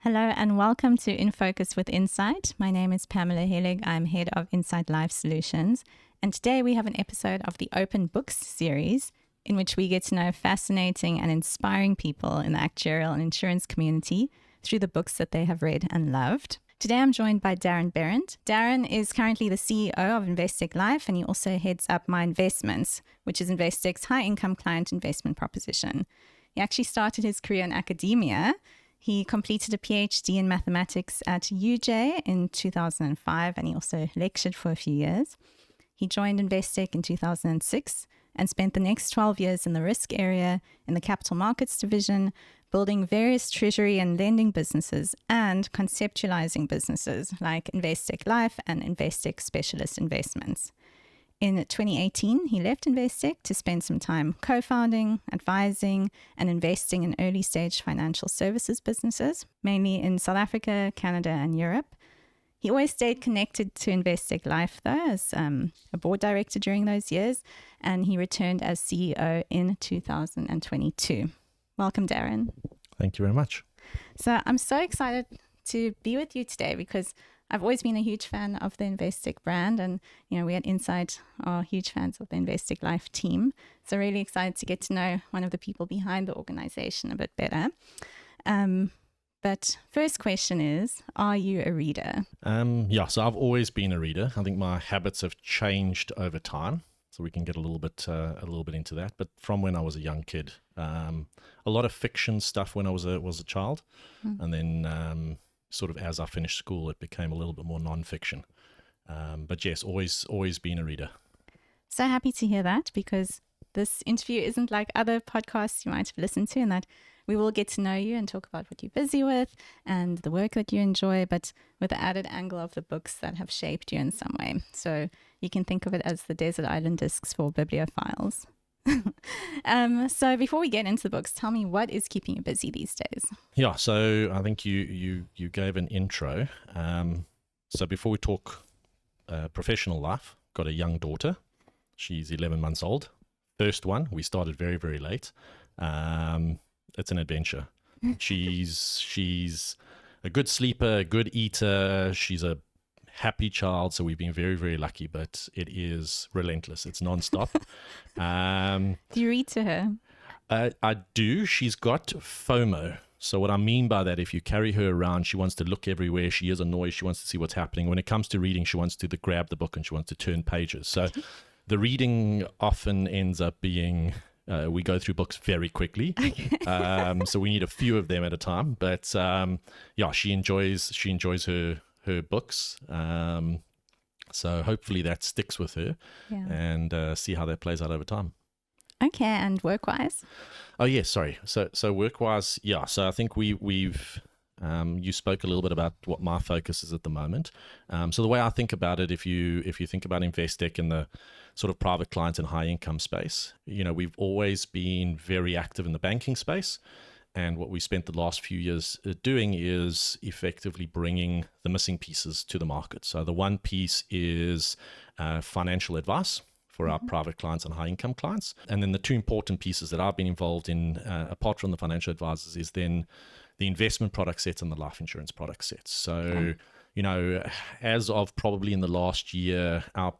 Hello and welcome to In Focus with Insight. My name is Pamela Hellig. I'm head of Investec Life Solutions. And today we have an episode of the Open Books series in which we get to know fascinating and inspiring people in the actuarial and insurance community through the books that they have read and loved. Today I'm joined by Darren Behrendt. Darren is currently the CEO of Investec Life, and he also heads up My Investments, which is Investec's high-income client investment proposition. He actually started his career in academia. He completed a PhD in mathematics at UJ in 2005, and he also lectured for a few years. He joined Investec in 2006 and spent the next 12 years in the risk area in the capital markets division, building various treasury and lending businesses and conceptualizing businesses like Investec Life and Investec Specialist Investments. In 2018, he left Investec to spend some time co-founding, advising, and investing in early-stage financial services businesses, mainly in South Africa, Canada, and Europe. He always stayed connected to Investec Life, though, as a board director during those years, and he returned as CEO in 2022. Welcome, Darren. Thank you very much. So I'm so excited to be with you today because I've always been a huge fan of the Investec brand, and we at Insight are huge fans of the Investec Life team. So really excited to get to know one of the people behind the organization a bit better. But first question is, are you a reader? So I've always been a reader. I think my habits have changed over time, so we can get a little bit into that. But from when I was a young kid, a lot of fiction stuff when I was a child, and then sort of as I finished school, it became a little bit more non-fiction. But yes, always been a reader. So happy to hear that, because this interview isn't like other podcasts you might have listened to, and that we will get to know you and talk about what you're busy with and the work that you enjoy, but with the added angle of the books that have shaped you in some way. So you can think of it as the desert island discs for bibliophiles. So before we get into the books, tell me, what is keeping you busy these days? Yeah, so I think you gave an intro. So before we talk professional life, got a young daughter. She's 11 months old. First one. We started very, very late. It's an adventure. She's a good sleeper, a good eater. She's a happy child, so we've been very, very lucky, but it is relentless. It's nonstop. Do you read to her? I do. She's got FOMO. So what I mean by that, if you carry her around, she wants to look everywhere. She hears a noise. She wants to see what's happening. When it comes to reading, she wants to grab the book and she wants to turn pages. So the reading often ends up being, we go through books very quickly. So we need a few of them at a time. But she enjoys her books. So hopefully that sticks with her, and see how that plays out over time. Okay, and work-wise? Oh, yeah, sorry. So work-wise, so I think we've you spoke a little bit about what my focus is at the moment. So the way I think about it, if you think about Investec in the sort of private client and high-income space, we've always been very active in the banking space. And what we spent the last few years doing is effectively bringing the missing pieces to the market. So the one piece is financial advice for our private clients and high-income clients. And then the two important pieces that I've been involved in, apart from the financial advisors, is then the investment product sets and the life insurance product sets. So, as of probably in the last year, our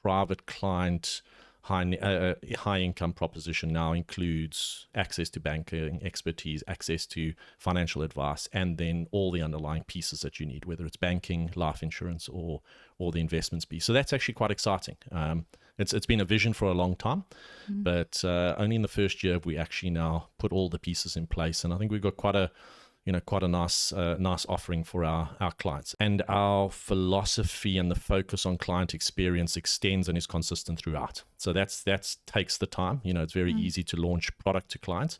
private client high income proposition now includes access to banking expertise, access to financial advice, and then all the underlying pieces that you need, whether it's banking, life insurance, or the investments piece. So that's actually quite exciting. It's been a vision for a long time, but only in the first year have we actually now put all the pieces in place, and I think we've got quite a nice offering for our clients. And our philosophy and the focus on client experience extends and is consistent throughout. So that's takes the time. It's very easy to launch product to clients,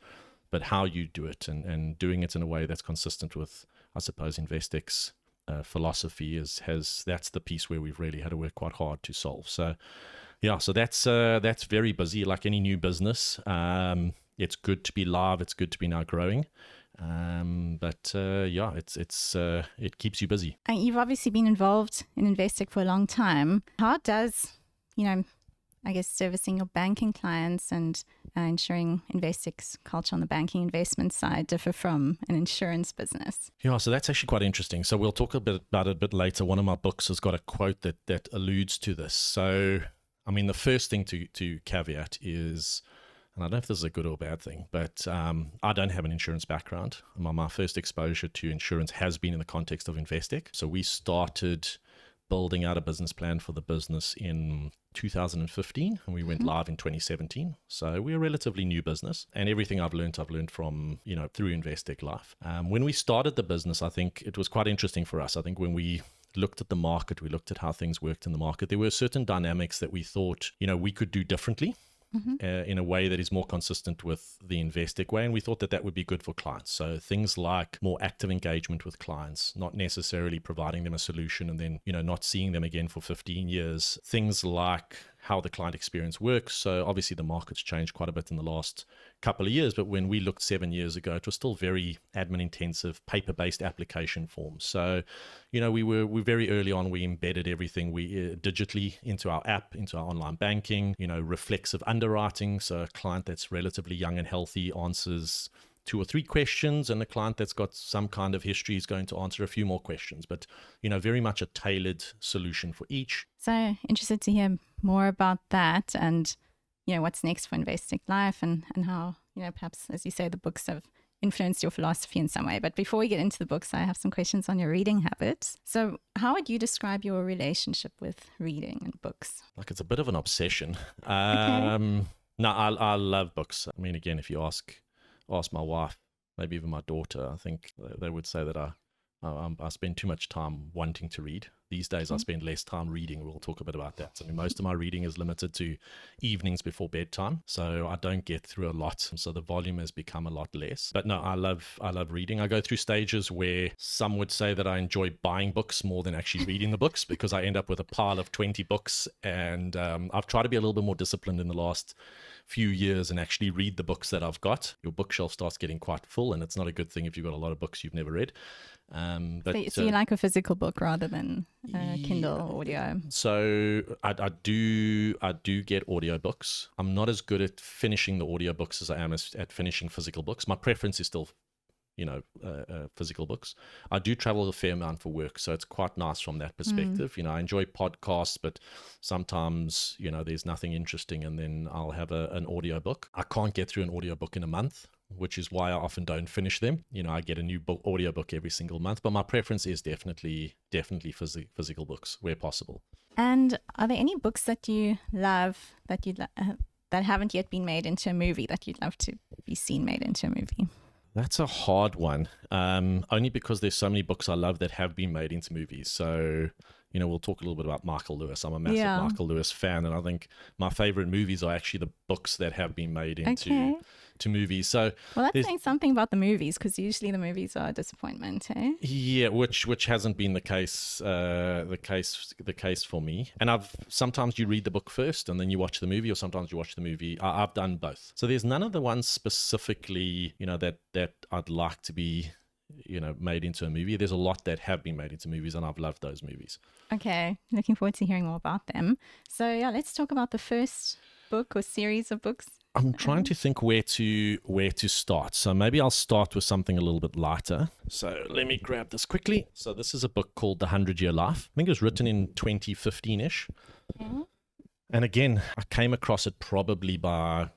but how you do it and doing it in a way that's consistent with, I suppose, Investec's philosophy that's the piece where we've really had to work quite hard to solve. So that's very busy, like any new business. It's good to be live. It's good to be now growing. But it keeps you busy. And you've obviously been involved in Investec for a long time. How does, I guess, servicing your banking clients and ensuring Investec's culture on the banking investment side differ from an insurance business? Yeah, so that's actually quite interesting. So we'll talk a bit about it a bit later. One of my books has got a quote that alludes to this. So, I mean, the first thing to caveat is, and I don't know if this is a good or bad thing, but I don't have an insurance background. My first exposure to insurance has been in the context of Investec. So we started building out a business plan for the business in 2015, and we went live in 2017. So we're a relatively new business, and everything I've learned from, through Investec Life. When we started the business, I think it was quite interesting for us. I think when we looked at the market, we looked at how things worked in the market, there were certain dynamics that we thought, we could do differently. In a way that is more consistent with the Investec way. And we thought that would be good for clients. So things like more active engagement with clients, not necessarily providing them a solution and then, not seeing them again for 15 years. Things like how the client experience works. So obviously the market's changed quite a bit in the last couple of years, but when we looked 7 years ago, it was still very admin intensive, paper-based application forms. So, we very early on, we embedded everything digitally into our app, into our online banking, reflexive underwriting. So a client that's relatively young and healthy answers 2 or 3 questions, and a client that's got some kind of history is going to answer a few more questions, but very much a tailored solution for each. So interested to hear more about that and what's next for Investec Life and how perhaps, as you say, the books have influenced your philosophy in some way. But before we get into the books, I have some questions on your reading habits. So how would you describe your relationship with reading and books? Like, it's a bit of an obsession. Okay. No, I love books. I mean, again, if you ask my wife, maybe even my daughter, I think they would say that I spend too much time wanting to read. These days, I spend less time reading. We'll talk a bit about that. I mean, most of my reading is limited to evenings before bedtime, so I don't get through a lot. So the volume has become a lot less. But no, I love reading. I go through stages where some would say that I enjoy buying books more than actually reading the books, because I end up with a pile of 20 books. And I've tried to be a little bit more disciplined in the last few years and actually read the books that I've got. Your bookshelf starts getting quite full, and it's not a good thing if you've got a lot of books you've never read. So you like a physical book rather than Kindle or audio? So I do get audiobooks. I'm not as good at finishing the audiobooks as I am at finishing physical books. My preference is still physical books. I do travel a fair amount for work, so it's quite nice from that perspective. I enjoy podcasts, but sometimes there's nothing interesting, and then I'll have an audiobook. I can't get through an audiobook in a month, which is why I often don't finish them. I get a new audiobook every single month, but my preference is definitely physical books where possible. And are there any books that you love that that haven't yet been made into a movie that you'd love to be seen made into a movie? That's a hard one, only because there's so many books I love that have been made into movies. So, we'll talk a little bit about Michael Lewis. I'm a massive Michael Lewis fan, and I think my favorite movies are actually the books that have been made into to movies. So, well, that's saying something about the movies, because usually the movies are a disappointment, eh? Yeah, which hasn't been the case for me. And sometimes you read the book first and then you watch the movie, or sometimes you watch the movie. I've done both. So there's none of the ones specifically, that I'd like to be made into a movie. There's a lot that have been made into movies, and I've loved those movies. Okay, looking forward to hearing more about them. So let's talk about the first book or series of books. I'm trying to think where to start. So maybe I'll start with something a little bit lighter. So let me grab this quickly. So this is a book called The 100-Year Life. I think it was written in 2015-ish. Okay. And again, I came across it probably by,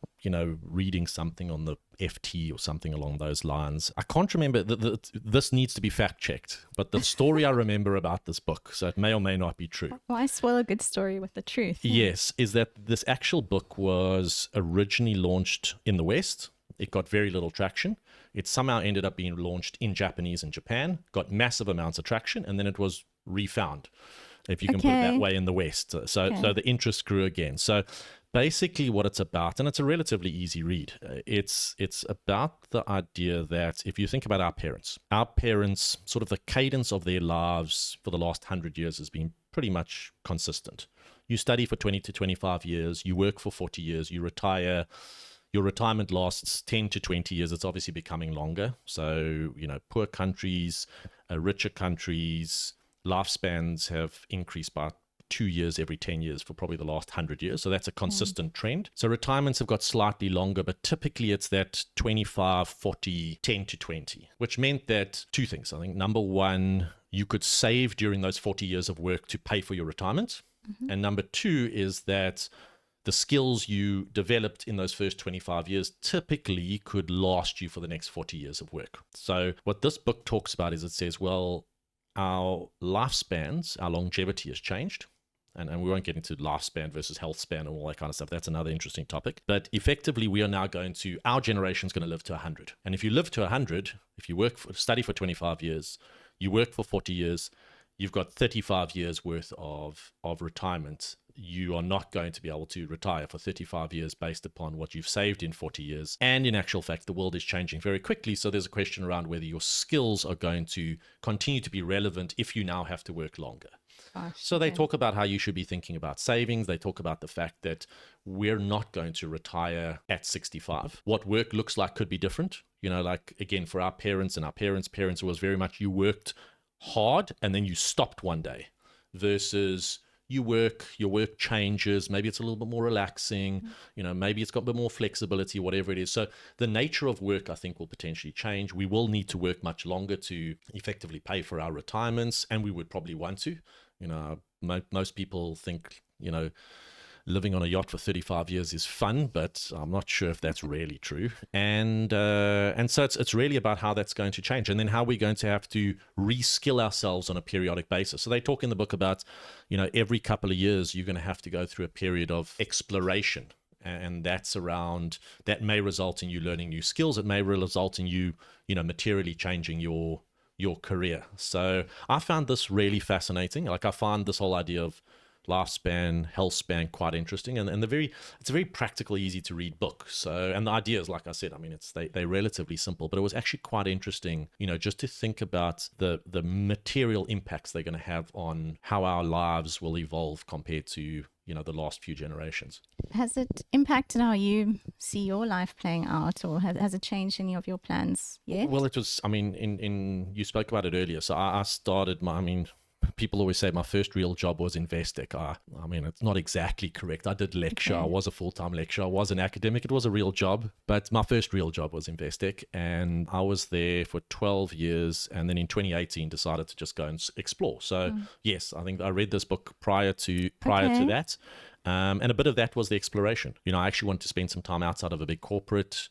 reading something on the FT or something along those lines. I can't remember. This needs to be fact checked, but the story I remember about this book, so it may or may not be true. Why spoil a good story with the truth? Yes, is that this actual book was originally launched in the West. It got very little traction. It somehow ended up being launched in Japanese and Japan, got massive amounts of traction, and then it was refound, if you can put it that way, in the West. So the interest grew again. So basically what it's about, and it's a relatively easy read, it's about the idea that if you think about our parents, sort of the cadence of their lives for the last 100 years has been pretty much consistent. You study for 20 to 25 years, you work for 40 years, you retire. Your retirement lasts 10 to 20 years. It's obviously becoming longer. So, poor countries, richer countries, lifespans have increased by 2 years every 10 years for probably the last 100 years. So that's a consistent trend. So retirements have got slightly longer, but typically it's that 25, 40, 10 to 20, which meant that two things. I think number one, you could save during those 40 years of work to pay for your retirement. And number two is that the skills you developed in those first 25 years typically could last you for the next 40 years of work. So what this book talks about is it says, well, our lifespans, our longevity has changed. And we won't get into lifespan versus health span and all that kind of stuff. That's another interesting topic. But effectively, we are now our generation is going to live to 100. And if you live to 100, if you study for 25 years, you work for 40 years, you've got 35 years worth of retirement. You are not going to be able to retire for 35 years based upon what you've saved in 40 years. And in actual fact, the world is changing very quickly. So there's a question around whether your skills are going to continue to be relevant if you now have to work longer. So they talk about how you should be thinking about savings. They talk about the fact that we're not going to retire at 65. What work looks like could be different. Like, again, for our parents and our parents' parents, it was very much you worked hard and then you stopped one day versus your work changes. Maybe it's a little bit more relaxing. Maybe it's got a bit more flexibility, whatever it is. So the nature of work, I think, will potentially change. We will need to work much longer to effectively pay for our retirements, and we would probably want to. Most people think, living on a yacht for 35 years is fun, but I'm not sure if that's really true. And so it's really about how that's going to change, and then how we're going to have to reskill ourselves on a periodic basis. So they talk in the book about, every couple of years you're going to have to go through a period of exploration, and that may result in you learning new skills. It may result in you, materially changing your career. So I found this really fascinating. Like, I find this whole idea of lifespan, health span quite interesting, and it's a very practical, easy to read book. So, and the ideas, like I said, I mean, they're relatively simple, but it was actually quite interesting, just to think about the material impacts they're going to have on how our lives will evolve compared to the last few generations. Has it impacted how you see your life playing out, or has it changed any of your plans yet? Well, it was, I mean, you spoke about it earlier. So I started people always say my first real job was Investec. I mean, it's not exactly correct. I did lecture. Okay. I was a full-time lecturer. I was an academic. It was a real job. But my first real job was Investec. And I was there for 12 years. And then in 2018, decided to just go and explore. So, yes, I think I read this book prior to that. And a bit of that was the exploration. I actually wanted to spend some time outside of a big corporate.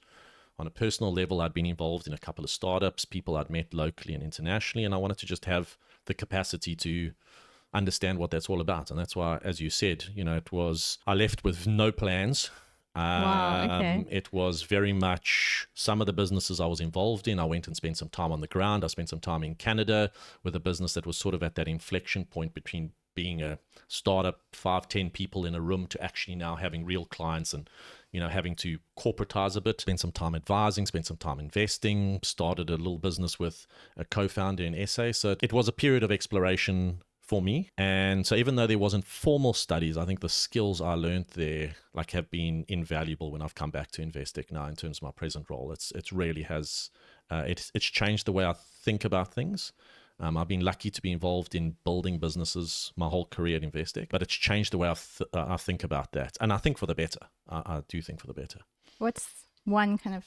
On a personal level, I'd been involved in a couple of startups, people I'd met locally and internationally, and I wanted to just have the capacity to understand what that's all about. And that's why, as you said, I left with no plans. Wow, okay. It was very much some of the businesses I was involved in. I went and spent some time on the ground. I spent some time in Canada with a business that was sort of at that inflection point between being a startup, 5-10 people in a room, to actually now having real clients and having to corporatize a bit. Spent some time advising, spent some time investing, started a little business with a co-founder in SA. So it was a period of exploration for me. And so even though there wasn't formal studies, I think the skills I learned there have been invaluable when I've come back to Investec now in terms of my present role. It really has, it's changed the way I think about things. I've been lucky to be involved in building businesses my whole career at Investec, but it's changed the way I think about that. And I think for the better. I do think for the better. What's one kind of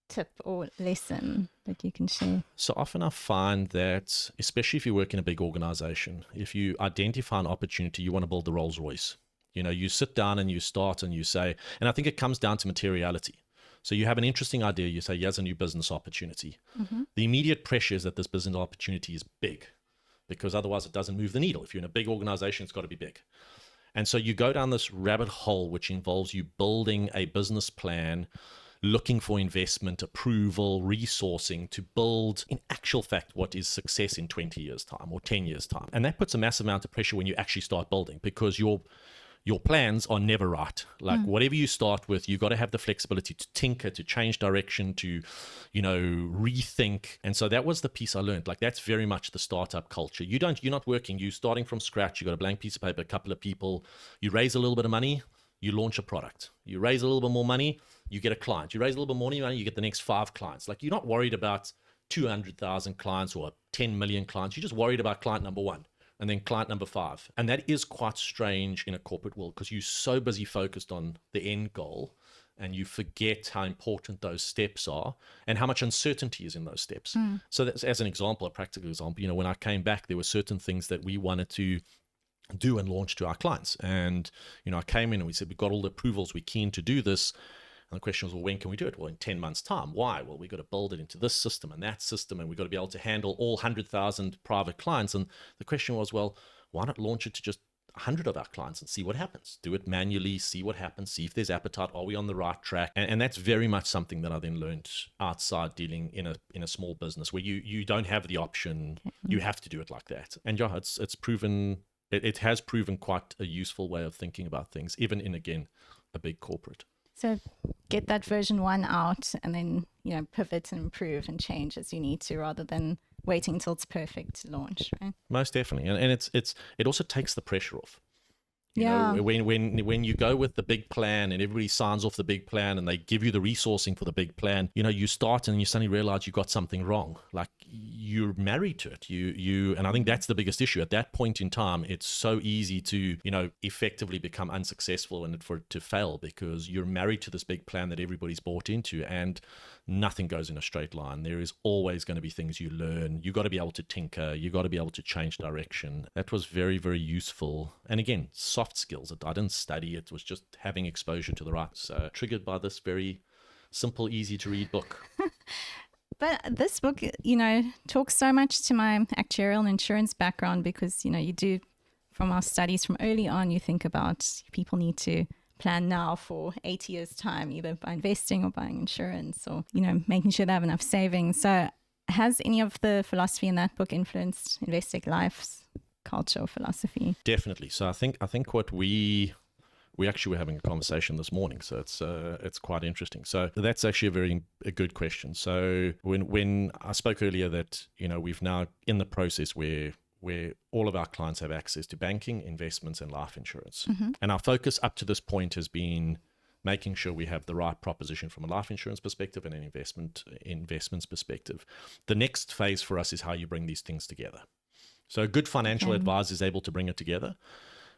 tip or lesson that you can share? So often I find that, especially if you work in a big organization, if you identify an opportunity, you want to build the Rolls Royce. You sit down and you start and you say, and I think it comes down to materiality. So you have an interesting idea, you say, here's a new business opportunity. Mm-hmm. The immediate pressure is that this business opportunity is big, because otherwise it doesn't move the needle. If you're in a big organization, it's got to be big. And so you go down this rabbit hole, which involves you building a business plan, looking for investment, approval, resourcing to build, in actual fact, what is success in 20 years' time or 10 years' time. And that puts a massive amount of pressure when you actually start building, because your plans are never right. Whatever you start with, you've got to have the flexibility to tinker, to change direction, to, rethink. And so that was the piece I learned. That's very much the startup culture. You're not working, you're starting from scratch. You've got a blank piece of paper, a couple of people, you raise a little bit of money, you launch a product. You raise a little bit more money, you get a client. You raise a little bit more money, you get the next 5 clients. You're not worried about 200,000 clients or 10 million clients. You're just worried about client number 1. and then client number 5. And that is quite strange in a corporate world because you're so busy focused on the end goal and you forget how important those steps are and how much uncertainty is in those steps. So that's, as an example, a practical example, when I came back, there were certain things that we wanted to do and launch to our clients. And, I came in and we said, we've got all the approvals, we're keen to do this. And the question was, well, when can we do it? Well, in 10 months' time. Why? Well, we've got to build it into this system and that system, and we've got to be able to handle all 100,000 private clients. And the question was, well, why not launch it to just 100 of our clients and see what happens? Do it manually, see what happens, see if there's appetite. Are we on the right track? And that's very much something that I then learned outside dealing in a small business where you don't have the option. You have to do it like that. And yeah, it's proven, it has proven quite a useful way of thinking about things, even in, again, a big corporate. So get that version 1 out and then, pivot and improve and change as you need to rather than waiting until it's perfect to launch, right? Most definitely. And it also takes the pressure off. You Yeah. know, when you go with the big plan and everybody signs off the big plan and they give you the resourcing for the big plan, you start and you suddenly realize you got something wrong. Like you're married to it. And I think that's the biggest issue. At that point in time, it's so easy to, effectively become unsuccessful and for it to fail because you're married to this big plan that everybody's bought into, and nothing goes in a straight line. There is always going to be things you learn. You got to be able to tinker. You got to be able to change direction. That was very, very useful. And again, soft skills. I didn't study. It was just having exposure to the right. So triggered by this very simple, easy to read book. But this book, talks so much to my actuarial and insurance background because, you do, from our studies from early on, you think about people need to plan now for 8 years' time, either by investing or buying insurance or, making sure they have enough savings. So has any of the philosophy in that book influenced Investec Life's culture or philosophy? Definitely. So I think what we actually were having a conversation this morning, so it's quite interesting. So that's actually a good question. So when I spoke earlier that we've now in the process where all of our clients have access to banking, investments, and life insurance, and our focus up to this point has been making sure we have the right proposition from a life insurance perspective and an investments perspective. The next phase for us is how you bring these things together. So a good financial advisor is able to bring it together.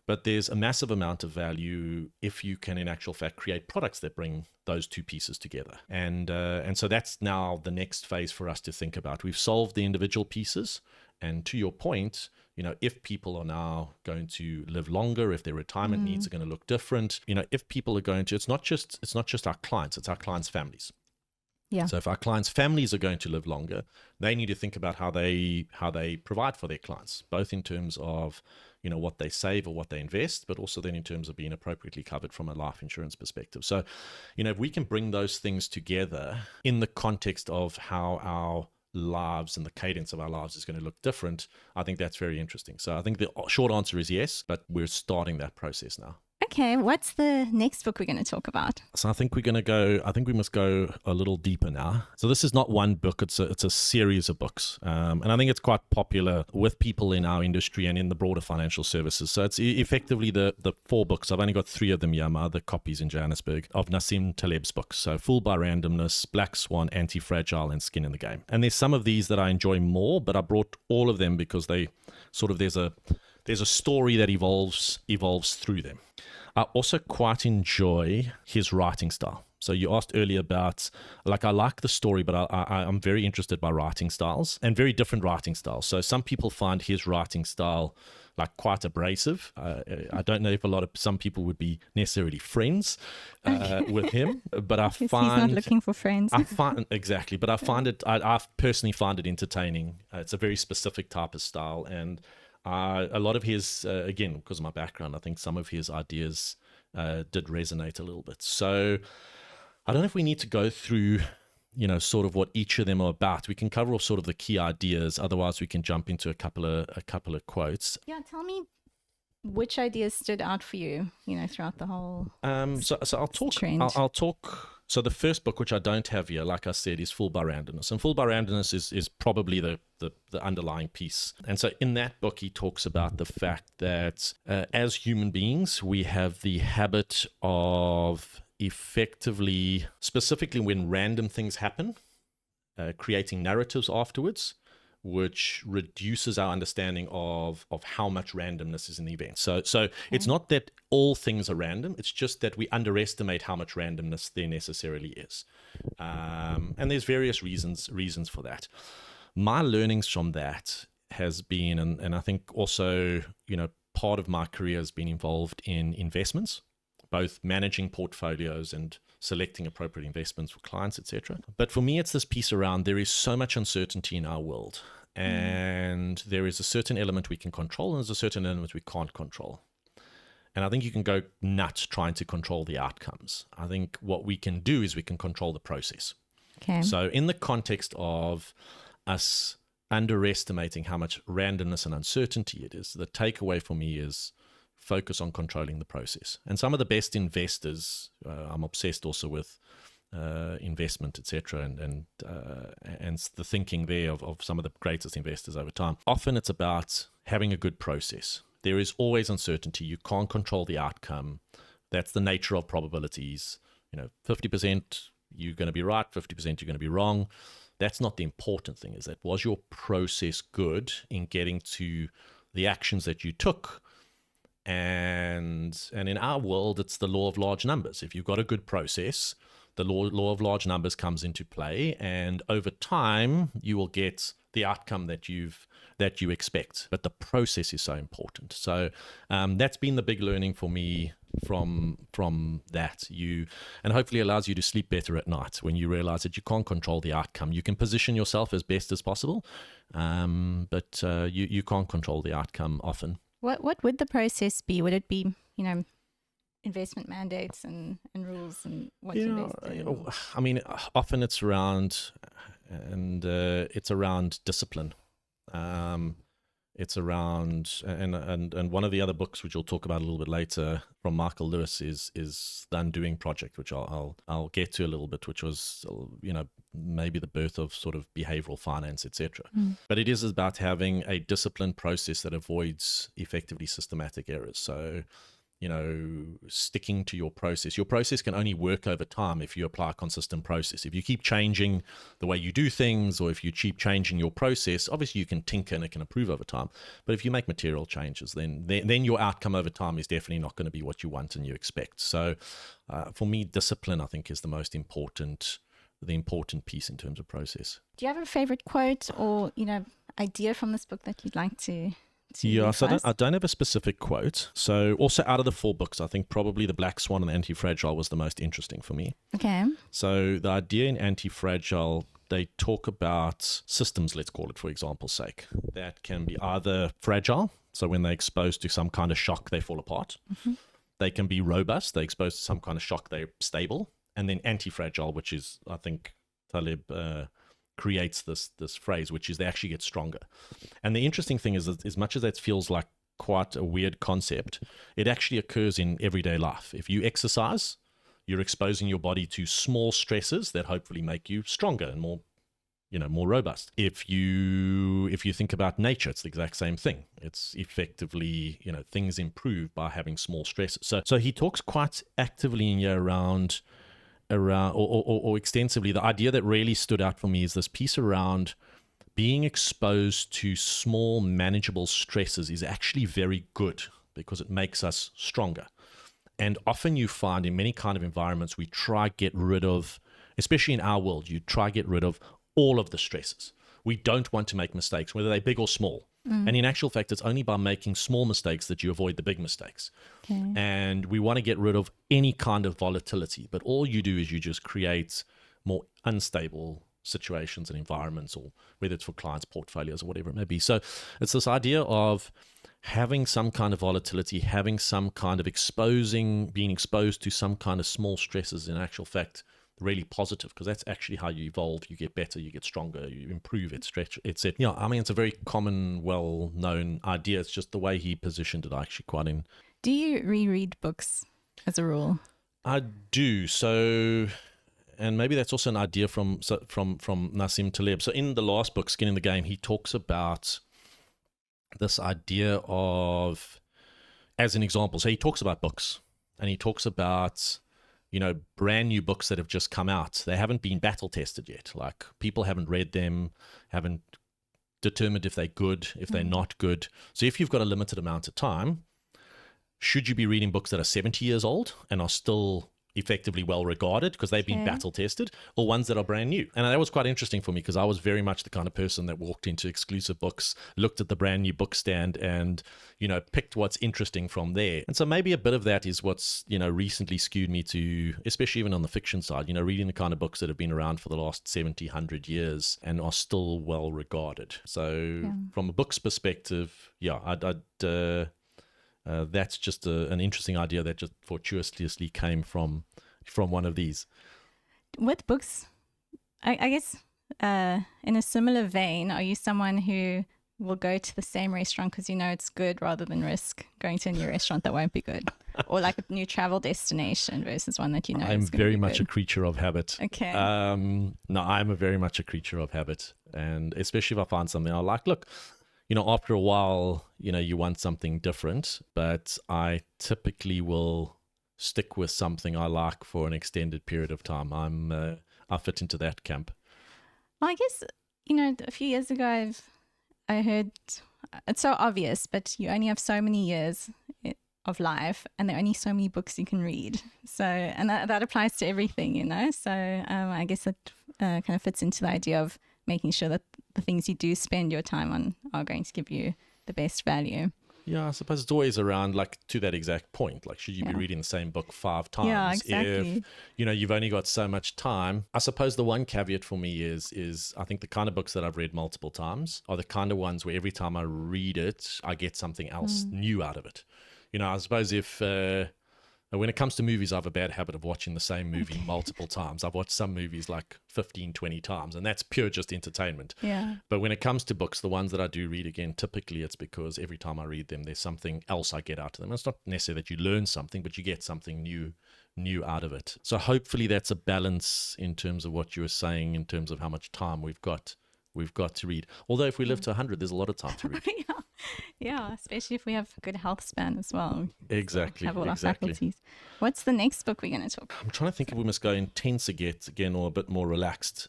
But there's a massive amount of value if you can, in actual fact, create products that bring those two pieces together. And so that's now the next phase for us to think about. We've solved the individual pieces. And to your point, if people are now going to live longer, if their retirement needs are going to look different, if people are going to, it's not just our clients, it's our clients' families. Yeah. So if our clients' families are going to live longer, they need to think about how they provide for their clients, both in terms of what they save or what they invest, but also then in terms of being appropriately covered from a life insurance perspective. So, if we can bring those things together in the context of how our lives and the cadence of our lives is going to look different, I think that's very interesting. So I think the short answer is yes, but we're starting that process now. Okay, what's the next book we're going to talk about? So I think we must go a little deeper now. So this is not one book, it's a series of books. And I think it's quite popular with people in our industry and in the broader financial services. So it's effectively the 4 books. I've only got 3 of them here, my other copies in Johannesburg, of Nassim Taleb's books. So Fooled by Randomness, Black Swan, Antifragile, and Skin in the Game. And there's some of these that I enjoy more, but I brought all of them because they sort of, there's a story that evolves through them. I also quite enjoy his writing style. So you asked earlier about, I like the story, but I'm very interested by writing styles and very different writing styles. So some people find his writing style quite abrasive. I don't know if some people would be necessarily friends with him, but I find he's not looking for friends. Exactly, but I personally find it entertaining. It's a very specific type of style, and a lot of his, again, because of my background, I think some of his ideas did resonate a little bit. So I don't know if we need to go through, sort of what each of them are about. We can cover off sort of the key ideas. Otherwise, we can jump into a couple of quotes. Yeah, tell me which ideas stood out for you, throughout the whole So I'll talk. trend. I'll talk. So the first book, which I don't have here, like I said, is Fooled by Randomness. And Fooled by Randomness is probably the underlying piece. And so in that book, he talks about the fact that as human beings, we have the habit of effectively, specifically when random things happen, creating narratives afterwards, which reduces our understanding of how much randomness is in the event. So it's not that all things are random, it's just that we underestimate how much randomness there necessarily is. And there's various reasons for that. My learnings from that has been, and I think also, part of my career has been involved in investments, both managing portfolios and selecting appropriate investments for clients, etc. But for me, it's this piece around there is so much uncertainty in our world, and there is a certain element we can control, and there's a certain element we can't control. And I think you can go nuts trying to control the outcomes. I think what we can do is we can control the process. Okay. So in the context of us underestimating how much randomness and uncertainty it is, the takeaway for me is focus on controlling the process. And some of the best investors, I'm obsessed also with investment, etc., and the thinking there of some of the greatest investors over time. Often it's about having a good process. There is always uncertainty. You can't control the outcome. That's the nature of probabilities. 50% you're going to be right, 50% you're going to be wrong. That's not the important thing. Is that, was your process good in getting to the actions that you took? And in our world, it's the law of large numbers. If you've got a good process, the law of large numbers comes into play, and over time you will get the outcome that you expect. But the process is so important. So that's been the big learning for me from that. And hopefully allows you to sleep better at night when you realize that you can't control the outcome. You can position yourself as best as possible, but you can't control the outcome often. What would the process be? Would it be, investment mandates and rules and what you invest in? I mean, often it's around, and it's around discipline. It's around, and one of the other books which we'll talk about a little bit later from Michael Lewis is The Undoing Project, which I'll get to a little bit, which was maybe the birth of sort of behavioral finance, etc. But it is about having a disciplined process that avoids effectively systematic errors. So sticking to your process. Your process can only work over time if you apply a consistent process. If you keep changing the way you do things, or if you keep changing your process, obviously you can tinker and it can improve over time. But if you make material changes, then your outcome over time is definitely not going to be what you want and you expect. So for me, discipline, I think, is the important piece in terms of process. Do you have a favorite quote or, idea from this book that you'd like to Yeah, so I don't have a specific quote. So also out of the 4 books, I think probably the Black Swan and the Antifragile was the most interesting for me. Okay. So the idea in Antifragile, they talk about systems, let's call it for example's sake, that can be either fragile, so when they're exposed to some kind of shock, they fall apart. Mm-hmm. They can be robust, they're exposed to some kind of shock, they're stable. And then antifragile, which is, I think, Taleb creates this phrase, which is they actually get stronger. And the interesting thing is that as much as that feels like quite a weird concept, it actually occurs in everyday life. If you exercise, you're exposing your body to small stresses that hopefully make you stronger and more robust. If you think about nature, it's the exact same thing. It's effectively, things improve by having small stresses. So he talks quite actively in here around or extensively. The idea that really stood out for me is this piece around being exposed to small manageable stresses is actually very good because it makes us stronger. And often you find in many kind of environments, we try get rid of, especially in our world, you try get rid of all of the stresses. We don't want to make mistakes, whether they're big or small. And in actual fact, it's only by making small mistakes that you avoid the big mistakes. Okay. And we want to get rid of any kind of volatility. But all you do is you just create more unstable situations and environments, or whether it's for clients' portfolios or whatever it may be. So it's this idea of having some kind of volatility, having some kind of being exposed to some kind of small stresses, in actual fact, really positive, because that's actually how you evolve. You get better, you get stronger, you improve it, stretch it. It's a very common, well-known idea. It's just the way he positioned it, actually quite in. Do you reread books as a rule? I do. So, and maybe that's also an idea from Nassim Taleb. So in the last book, Skin in the Game, he talks about this idea of, as an example, so he talks about books, and he talks about brand new books that have just come out. They haven't been battle tested yet. Like, people haven't read them, haven't determined if they're good, if they're not good. So if you've got a limited amount of time, should you be reading books that are 70 years old and are still effectively well regarded because they've been battle tested, or ones that are brand new? And that was quite interesting for me because I was very much the kind of person that walked into exclusive books, looked at the brand new book stand, and picked what's interesting from there. And so maybe a bit of that is what's recently skewed me to, especially even on the fiction side, reading the kind of books that have been around for the last 70, 100 years and are still well regarded. So from a book's perspective, that's just an interesting idea that just fortuitously came from one of these. With books, I guess in a similar vein, are you someone who will go to the same restaurant because it's good rather than risk going to a new restaurant that won't be good? Or like a new travel destination versus one that I'm very much a creature of habit. Okay. No, I'm very much a creature of habit. And especially if I find something I like, look, after a while, you want something different, but I typically will stick with something I like for an extended period of time. I fit into that camp. Well, I guess, a few years ago, I heard, it's so obvious, but you only have so many years of life and there are only so many books you can read. So, and that applies to everything, So I guess it kind of fits into the idea of making sure that the things you do spend your time on are going to give you the best value. Yeah, I suppose it's always around to that exact point. Should you be reading the same book 5 times? Yeah, exactly. If, you've only got so much time. I suppose the one caveat for me is I think the kind of books that I've read multiple times are the kind of ones where every time I read it, I get something else new out of it. I suppose if... when it comes to movies, I have a bad habit of watching the same movie multiple times. I've watched some movies 15, 20 times, and that's pure just entertainment. Yeah. But when it comes to books, the ones that I do read again, typically it's because every time I read them, there's something else I get out of them. And it's not necessarily that you learn something, but you get something new out of it. So hopefully that's a balance in terms of what you were saying, in terms of how much time we've got to read. Although if we live to 100, there's a lot of time to read. Yeah, especially if we have good health span as well. Exactly. Have all our faculties. What's the next book we're going to talk about? I'm trying to think if we must go intense again or a bit more relaxed.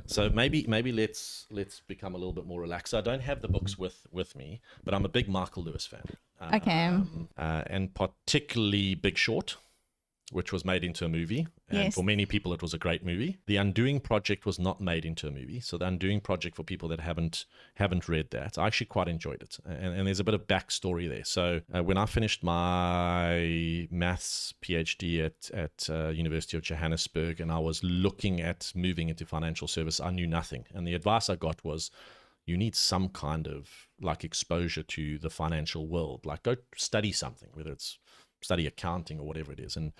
So maybe let's become a little bit more relaxed. So I don't have the books with me, but I'm a big Michael Lewis fan. Okay. And particularly Big Short, which was made into a movie. And for many people, it was a great movie. The Undoing Project was not made into a movie. So The Undoing Project, for people that haven't read that, I actually quite enjoyed it. And there's a bit of backstory there. So when I finished my maths PhD at University of Johannesburg, and I was looking at moving into financial service, I knew nothing. And the advice I got was, you need some kind of exposure to the financial world. Go study something, whether it's study accounting or whatever it is. And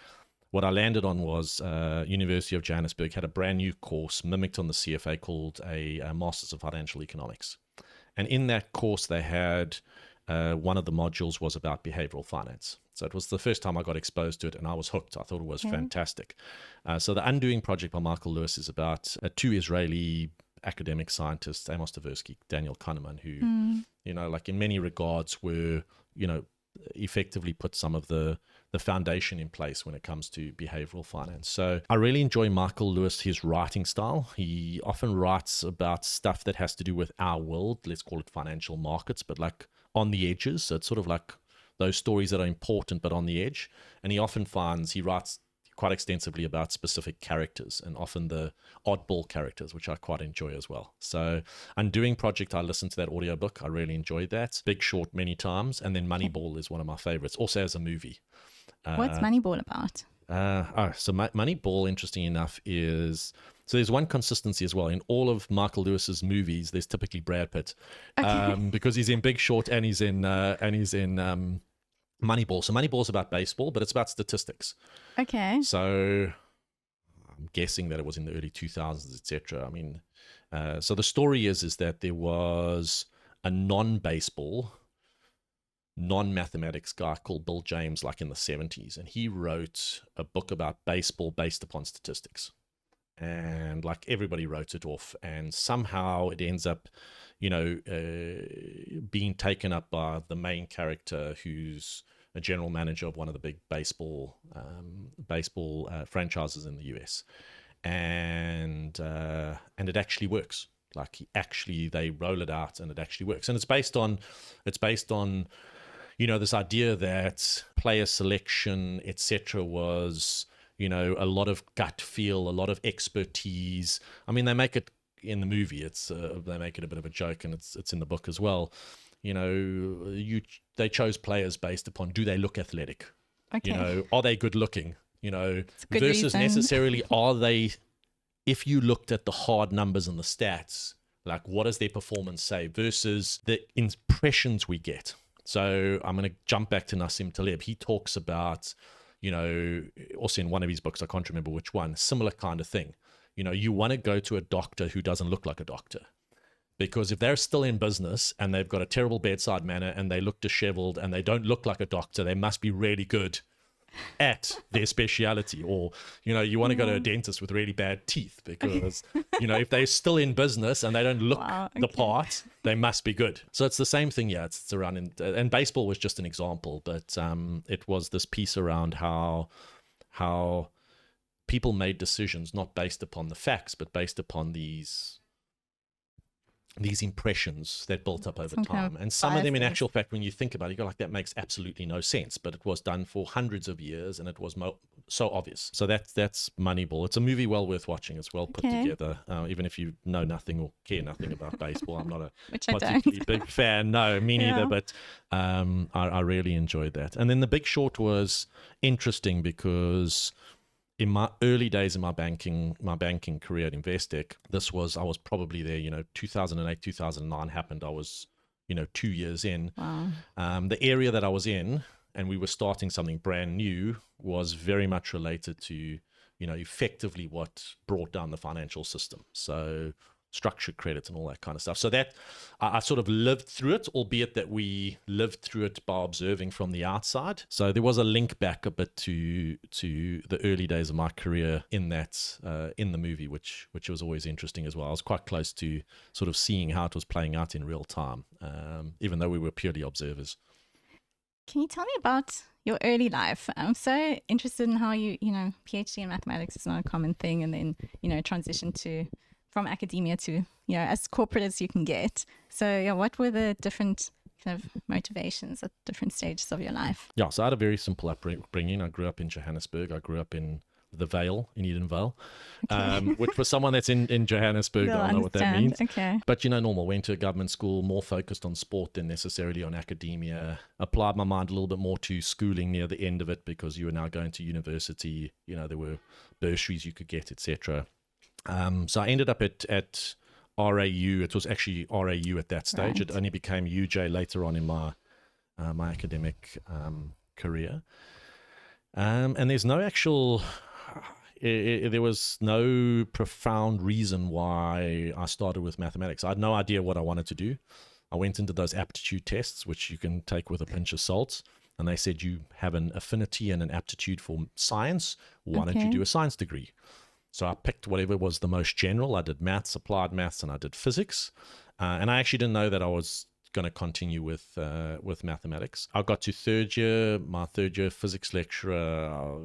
what I landed on was University of Johannesburg had a brand new course mimicked on the CFA called a Masters of Financial Economics. And in that course, they had one of the modules was about behavioral finance. So it was the first time I got exposed to it, and I was hooked. I thought it was fantastic. So The Undoing Project by Michael Lewis is about 2 Israeli academic scientists, Amos Tversky, Daniel Kahneman, who, in many regards were, effectively put some of the foundation in place when it comes to behavioral finance. So I really enjoy Michael Lewis, his writing style. He often writes about stuff that has to do with our world, let's call it financial markets, but on the edges. So it's sort of those stories that are important but on the edge. And he writes quite extensively about specific characters, and often the oddball characters, which I quite enjoy as well. So Undoing Project, I listened to that audiobook. I really enjoyed that. Big Short many times. And then Moneyball is one of my favorites, also as a movie. What's Moneyball about? So Moneyball, interesting enough, is... So there's one consistency as well. In all of Michael Lewis's movies, there's typically Brad Pitt. Because he's in Big Short and he's in Moneyball. So Moneyball's about baseball, but it's about statistics. Okay. So I'm guessing that it was in the early 2000s, etc. I mean, so the story is that there was a non-baseball, non-mathematics guy called Bill James, in the 70s, and he wrote a book about baseball based upon statistics. And everybody wrote it off, and somehow it ends up, being taken up by the main character, who's a general manager of one of the big baseball franchises in the US, and it actually works. Like they roll it out and it actually works. And it's based on, this idea that player selection, etc., was, a lot of gut feel, a lot of expertise. I mean, they make it in the movie. They make it a bit of a joke, and it's in the book as well. They chose players based upon, do they look athletic? Okay. Are they good looking? Versus reason. necessarily, are they, if you looked at the hard numbers and the stats, like what does their performance say versus the impressions we get. So I'm going to jump back to Nassim Taleb. He talks about, also in one of his books, I can't remember which one, similar kind of thing. You want to go to a doctor who doesn't look like a doctor. Because if they're still in business and they've got a terrible bedside manner and they look disheveled and they don't look like a doctor, they must be really good at their speciality. Or, you want to go to a dentist with really bad teeth because, if they're still in business and they don't look the part, they must be good. So it's the same thing. Yeah, it's around, and baseball was just an example, but it was this piece around how people made decisions not based upon the facts, but based upon these impressions that built up over time. And some of them, in actual fact, when you think about it, you go like, that makes absolutely no sense. But it was done for hundreds of years, and it was so obvious. So that's Moneyball. It's a movie well worth watching. It's well put together. Even if you know nothing or care nothing about baseball, I'm not a particularly big fan. No, me neither. But I really enjoyed that. And then The Big Short was interesting because in my early days in my banking career at Investec, I was probably there, 2008, 2009 happened. I was, 2 years in. Wow. The area that I was in, and we were starting something brand new, was very much related to, effectively what brought down the financial system. So structured credit and all that kind of stuff. So that I sort of lived through it, albeit that we lived through it by observing from the outside. So there was a link back a bit to the early days of my career in that in the movie, which was always interesting as well. I was quite close to sort of seeing how it was playing out in real time, even though we were purely observers. Can you tell me about your early life? I'm so interested in how you PhD in mathematics is not a common thing, and then transition from academia to, as corporate as you can get. So what were the different kind of motivations at different stages of your life? Yeah, so I had a very simple upbringing. I grew up in Johannesburg. I grew up in the Vale, in Edenvale, which for someone that's in Johannesburg, I don't know what that means. Okay. But, normal, went to a government school, more focused on sport than necessarily on academia. Applied my mind a little bit more to schooling near the end of it because you were now going to university. There were bursaries you could get, etc. So I ended up at RAU. It was actually RAU at that stage. Right. It only became UJ later on in my academic career. And there's no actual... there was no profound reason why I started with mathematics. I had no idea what I wanted to do. I went into those aptitude tests, which you can take with a pinch of salt. And they said, you have an affinity and an aptitude for science. Why don't you do a science degree? So I picked whatever was the most general. I did maths, applied maths, and I did physics. And I actually didn't know that I was going to continue with mathematics. I got to my third year physics lecturer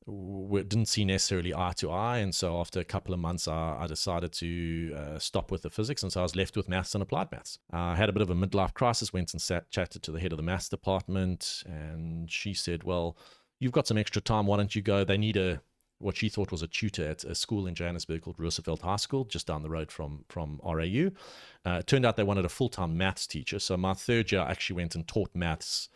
didn't see necessarily eye to eye. And so after a couple of months, I decided to stop with the physics. And so I was left with maths and applied maths. I had a bit of a midlife crisis, went and chatted to the head of the maths department. And she said, well, you've got some extra time. Why don't you go? They need what she thought was a tutor at a school in Johannesburg called Roosevelt High School, just down the road from RAU. It turned out they wanted a full-time maths teacher. So my third year, I actually went and taught maths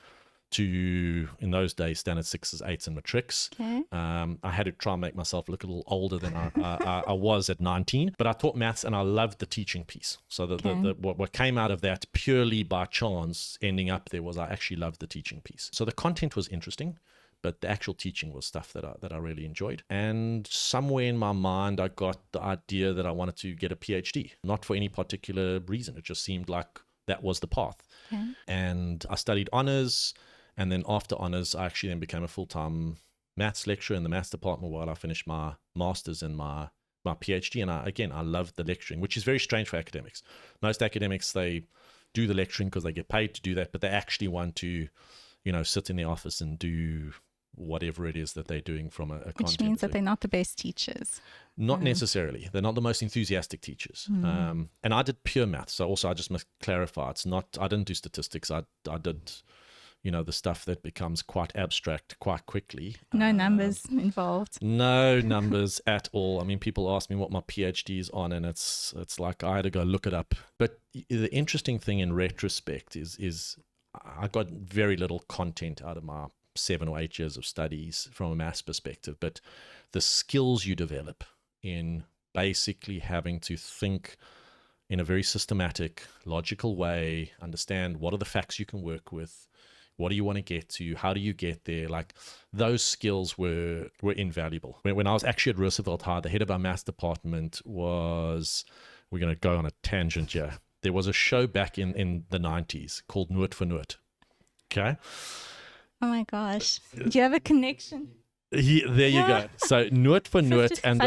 to, in those days, standard 6s, 8s, and matrics. Okay. I had to try and make myself look a little older than I was at 19. But I taught maths, and I loved the teaching piece. So what came out of that purely by chance ending up there was I actually loved the teaching piece. So the content was interesting, but the actual teaching was stuff that I really enjoyed. And somewhere in my mind, I got the idea that I wanted to get a PhD, not for any particular reason. It just seemed like that was the path. Okay. And I studied honors. And then after honors, I actually then became a full-time maths lecturer in the maths department while I finished my master's and my PhD. And I loved the lecturing, which is very strange for academics. Most academics, they do the lecturing because they get paid to do that, but they actually want to, sit in the office and do whatever it is that they're doing from a content. Which means that they're not the best teachers. Not necessarily. They're not the most enthusiastic teachers. And I did pure math. So also I just must clarify, it's not, I didn't do statistics. I did, the stuff that becomes quite abstract quite quickly. No numbers involved. No numbers at all. I mean, people ask me what my PhD is on, and it's like I had to go look it up. But the interesting thing in retrospect is I got very little content out of my 7 or 8 years of studies from a maths perspective, but the skills you develop in basically having to think in a very systematic, logical way, understand what are the facts you can work with, what do you want to get to, how do you get there, like those skills were invaluable. When I was actually at Roosevelt High, the head of our maths department was, we're going to go on a tangent here, there was a show back in the 90s called Noot for Noot. Okay. Oh my gosh. Do you have a connection? There you go. So Noot for Noot, and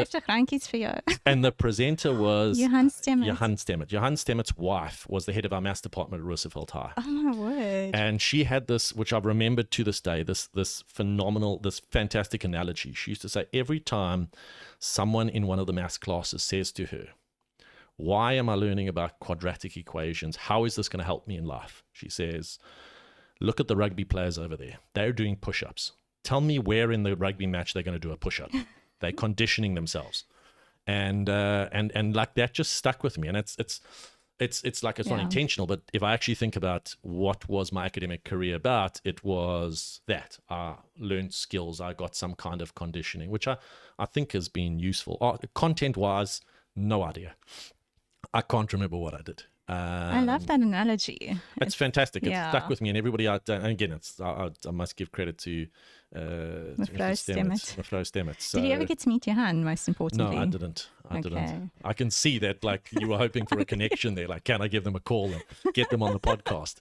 the presenter was Johan Stemmert. Johan Stemmert's wife was the head of our maths department at Roosevelt High. Oh my word. And she had this, which I've remembered to this day, this fantastic analogy. She used to say every time someone in one of the maths classes says to her, "Why am I learning about quadratic equations? How is this going to help me in life?" She says, "Look at the rugby players over there. They're doing push-ups. Tell me where in the rugby match they're going to do a push-up." They're conditioning themselves, and like that just stuck with me. And it's like it's not intentional, but if I actually think about what was my academic career about, it was that I learned skills. I got some kind of conditioning, which I think has been useful. Content-wise, no idea. I can't remember what I did. I love that analogy. It's fantastic. It's stuck with me, and everybody. And again, I must give credit to Flo Stemmert. So, did you ever get to meet Johan? Most importantly, no, I didn't. I can see that, like, you were hoping for a connection there. Like, can I give them a call and get them on the podcast?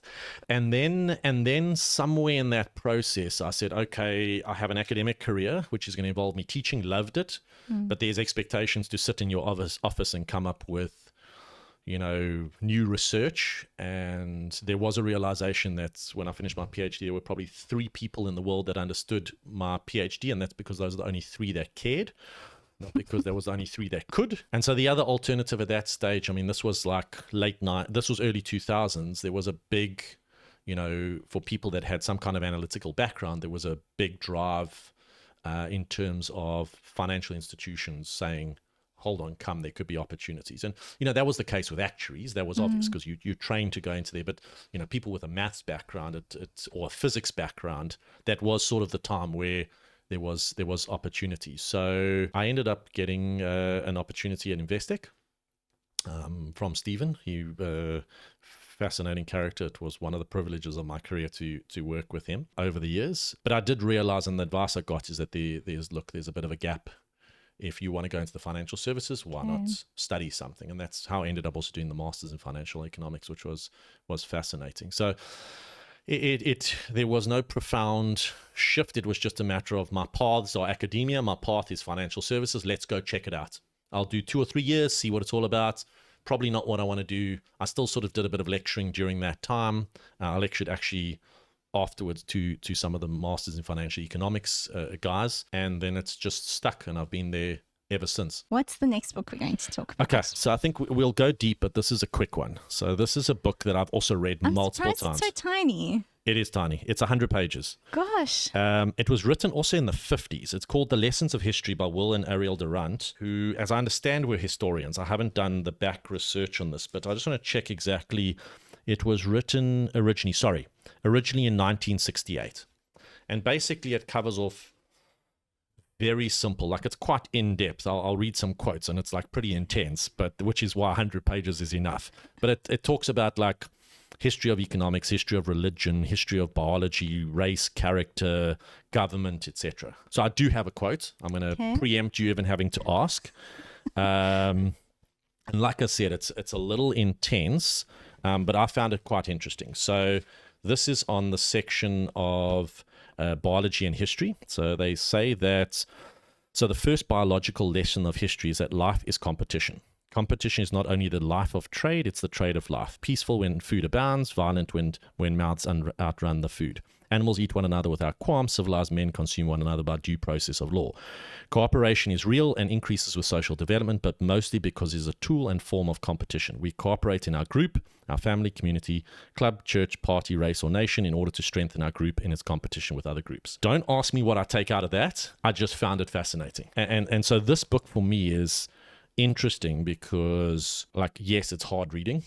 And then somewhere in that process, I said, okay, I have an academic career, which is going to involve me teaching. Loved it, but there's expectations to sit in your office and come up with new research. And there was a realization that when I finished my PhD, there were probably 3 people in the world that understood my PhD, and that's because those are the only 3 that cared, not because there was only 3 that could. And so the other alternative at that stage, I mean, this was like this was early 2000s. There was a big, for people that had some kind of analytical background, there was a big drive in terms of financial institutions saying, hold on, there could be opportunities. And, that was the case with actuaries. That was obvious because you're trained to go into there. But, people with a maths background or a physics background, that was sort of the time where there was opportunity. So I ended up getting an opportunity at Investec from Stephen. He fascinating character. It was one of the privileges of my career to work with him over the years. But I did realize, and the advice I got is that there's a bit of a gap. If you want to go into the financial services, why not study something? And that's how I ended up also doing the Masters in Financial Economics, which was fascinating. So there was no profound shift. It was just a matter of my paths are academia, my path is financial services. Let's go check it out. I'll do 2 or 3 years, see what it's all about. Probably not what I want to do. I still sort of did a bit of lecturing during that time. I lectured actually afterwards to some of the Masters in Financial Economics guys, and then it's just stuck, and I've been there ever since. What's the next book we're going to talk about? Okay, so I think we'll go deep, but this is a quick one. So this is a book that I've also read multiple times. It's so tiny. It is tiny. It's 100 pages. Gosh. It was written also in the 50s. It's called The Lessons of History by Will and Ariel Durant, who, as I understand, were historians. I haven't done the back research on this, but I just want to check exactly. It was written originally in 1968. And basically it covers off very simple, like it's quite in-depth. I'll read some quotes, and it's like pretty intense, but which is why 100 pages is enough. But it talks about like history of economics, history of religion, history of biology, race, character, government, etc. So I do have a quote. I'm going to preempt you even having to ask. And like I said, it's a little intense, but I found it quite interesting. So this is on the section of biology and history. So they say that, so the first biological lesson of history is that life is competition. Competition is not only the life of trade, it's the trade of life. Peaceful when food abounds, violent when mouths outrun the food. Animals eat one another without qualms. Civilized men consume one another by due process of law. Cooperation is real and increases with social development, but mostly because it is a tool and form of competition. We cooperate in our group, our family, community, club, church, party, race, or nation in order to strengthen our group in its competition with other groups. Don't ask me what I take out of that. I just found it fascinating. And so this book for me is interesting because, like, yes, it's hard reading,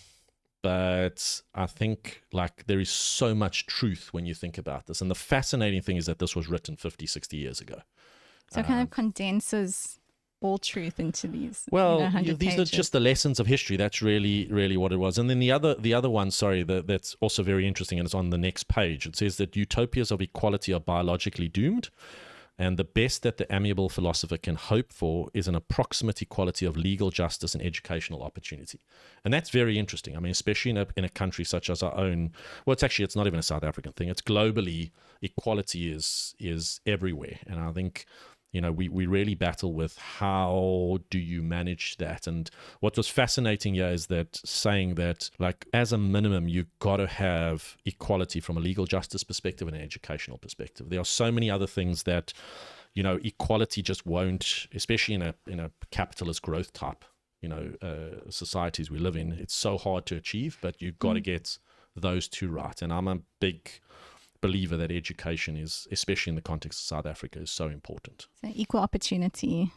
but I think like there is so much truth when you think about this. And the fascinating thing is that this was written 50, 60 years ago. So it kind of condenses all truth into these. Well, 100 these pages. are just the lessons of history. That's really what it was. And then the other one, sorry, that's also very interesting, and it's on the next page. It says that utopias of equality are biologically doomed, and the best that the amiable philosopher can hope for is an approximate equality of legal justice and educational opportunity. And that's very interesting. I mean, especially in a country such as our own. Well, it's not even a South African thing. It's globally, equality is everywhere. And I think, you know, we really battle with how do you manage that. And what was fascinating here is that saying that, like, as a minimum, you got to have equality from a legal justice perspective and an educational perspective. There are so many other things that, you know, equality just won't, especially in a capitalist growth type, you know, societies we live in. It's so hard to achieve, but you've got to get those two right. And I'm a big believer that education is, especially in the context of South Africa, is so important. So equal opportunity,